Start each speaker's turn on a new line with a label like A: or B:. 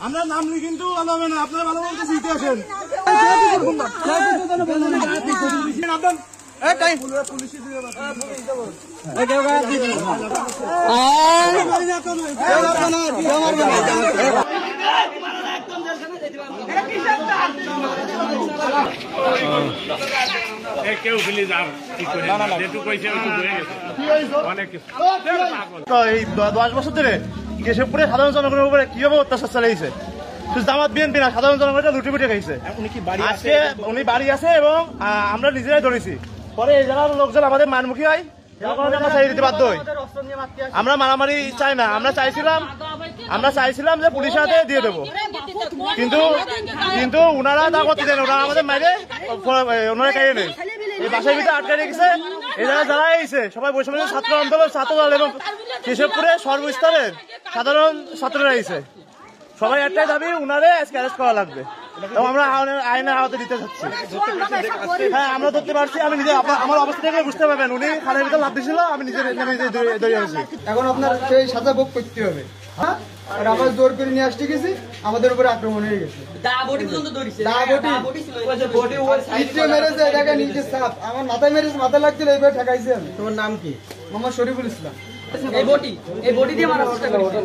A: আমরা নামলি কিন্তু ভালো হবে না, আপনারা ভালো বলতে শিখতে আসেন।
B: কেউ ফিলি যাও যেটু কইছে অনেক
A: এই 10 বছর ধরে কেশবপুরে সাধারণ জনগণের উপরে কিভাবে অত্যাচার চালিয়েছে, শুধু জামাত বিএনপি না, সাধারণ জনগণটা লুটে পুটে খাইছে। আজকে উনি বাড়ি আছে এবং আমরা নিজেরাই ধরেছি, পরে এই জায়গার লোকজন আমাদের মানমুখী হয়, আমরা চাই দিতে বাধ্য হই। আমরা মারামারি চাই না, আমরা চাইছিলাম যে পুলিশের হাতে দিয়ে দেবো, কিন্তু ওনারা তা করতে দেন, ওনারা আমাদের মাইরে ওনারা খাইয়ে নেই, এই বাসার ভিতরে আটকে রেখেছে। এই জায়গায় যারা এসেছে সবাই বৈষম্য ছাত্র আন্দোলন, ছাত্রদল এবং কেশবপুরে সর্বস্তরের সাধারণ ছাত্ররা এসেছে। সবাই একটাই দাবি, উনারে আজকে অ্যারেস্ট করা লাগবে এবং আমরা আইনের আওতায় দিতে চাচ্ছি। হ্যাঁ, আমরা ধরতে পারছি, আমি নিজে আমার অবস্থা থেকে বুঝতে পারবেন, উনি খালের ভিতরে লাভ দিয়েছিল, আমি নিজের দৌড়ে আসছি।
C: এখন আপনার সেই সাজা ভোগ করতে হবে। হ্যাঁ, আর আমরা জোর করে নিয়ে আসতে গেছি, আমাদের উপরে আক্রমণ হয়ে গেছে। আমার মাথায় মেরেছে, মাথা লাগছিল, এইবার ঠেকাইছি আমি। তোমার নাম কি? মোহাম্মদ শরীফুল ইসলাম। এই বটি দিয়ে মারার চেষ্টা করছি।